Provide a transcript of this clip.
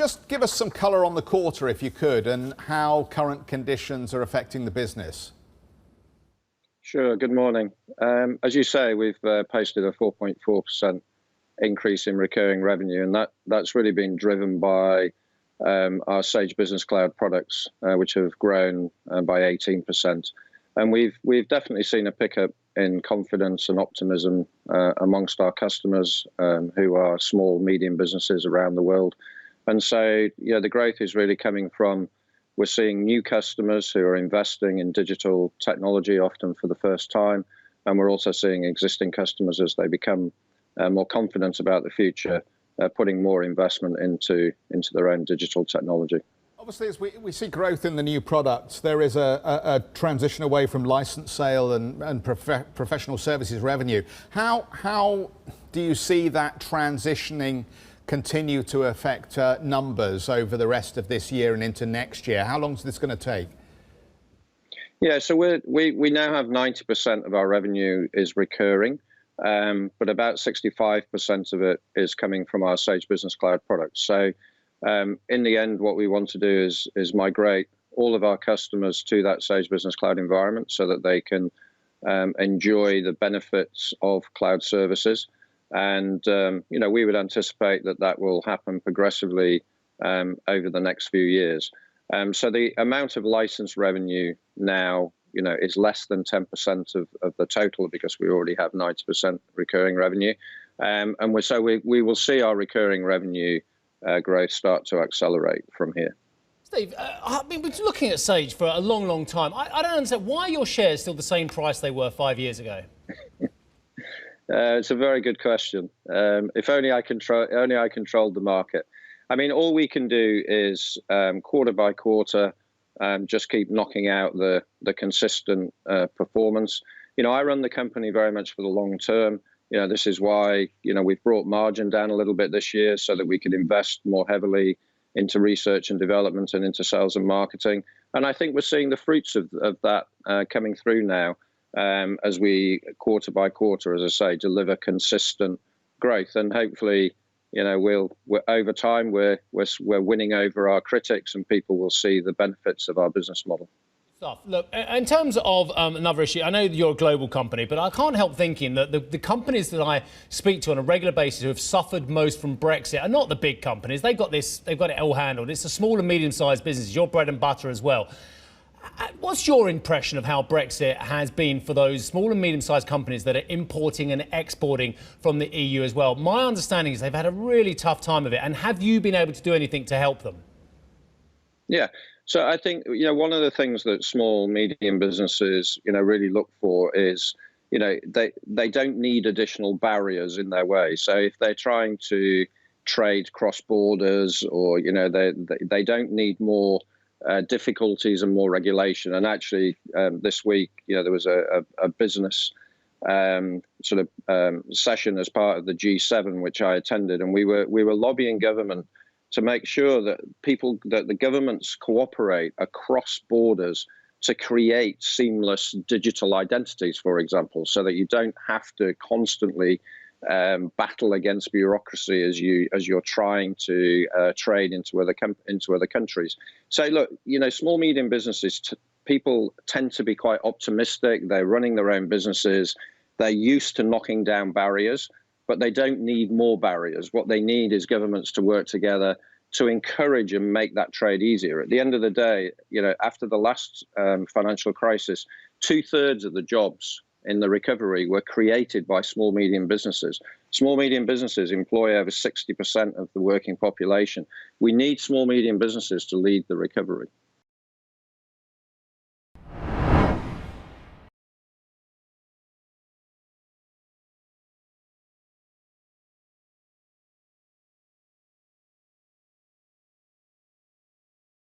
just give us some colour on the quarter, if you could, and how current conditions are affecting the business. Sure. Good morning. As you say, we've posted a 4.4% increase in recurring revenue, and that's really been driven by our Sage Business Cloud products, which have grown by 18%. And we've definitely seen a pickup in confidence and optimism amongst our customers, who are small, medium businesses around the world. And so, the growth is really coming from, we're seeing new customers who are investing in digital technology, often for the first time. And we're also seeing existing customers, as they become more confident about the future, putting more investment into their own digital technology. Obviously, as we see growth in the new products, there is a transition away from license sale and professional services revenue. How do you see that transitioning continue to affect numbers over the rest of this year and into next year? How long is this going to take? Yeah, so we now have 90% of our revenue is recurring, but about 65% of it is coming from our Sage Business Cloud products. So in the end, what we want to do is migrate all of our customers to that Sage Business Cloud environment so that they can enjoy the benefits of cloud services. And we would anticipate that will happen progressively over the next few years. So the amount of license revenue now, is less than 10% of the total, because we already have 90% recurring revenue. And we will see our recurring revenue growth start to accelerate from here. Steve, I've been looking at Sage for a long, long time. I don't understand why are your shares still the same price they were 5 years ago. It's a very good question. If only I controlled the market. I mean, all we can do is quarter by quarter, just keep knocking out the consistent performance. I run the company very much for the long term. This is why we've brought margin down a little bit this year so that we could invest more heavily into research and development and into sales and marketing. And I think we're seeing the fruits of that coming through now. As we quarter by quarter, as I say, deliver consistent growth, and hopefully, we're over time we're winning over our critics, and people will see the benefits of our business model. Look, in terms of another issue, I know you're a global company, but I can't help thinking that the companies that I speak to on a regular basis who have suffered most from Brexit are not the big companies. They've got it all handled. It's the small and medium-sized businesses, your bread and butter as well. What's your impression of how Brexit has been for those small and medium-sized companies that are importing and exporting from the EU as well? My understanding is they've had a really tough time of it. And have you been able to do anything to help them? Yeah. So I think, one of the things that small, medium businesses, really look for is, they don't need additional barriers in their way. So if they're trying to trade cross borders, or, they don't need more difficulties and more regulation. And actually, this week, there was a business session as part of the G7, which I attended, and we were lobbying government to make sure that the governments cooperate across borders to create seamless digital identities, for example, so that you don't have to constantly battle against bureaucracy as you're trying to trade into other countries. So look, small, medium businesses, people tend to be quite optimistic. They're running their own businesses. They're used to knocking down barriers, but they don't need more barriers. What they need is governments to work together to encourage and make that trade easier. At the end of the day, after the last financial crisis, 2/3 of the jobs in the recovery were created by small, medium businesses. Small, medium businesses employ over 60% of the working population. We need small, medium businesses to lead the recovery.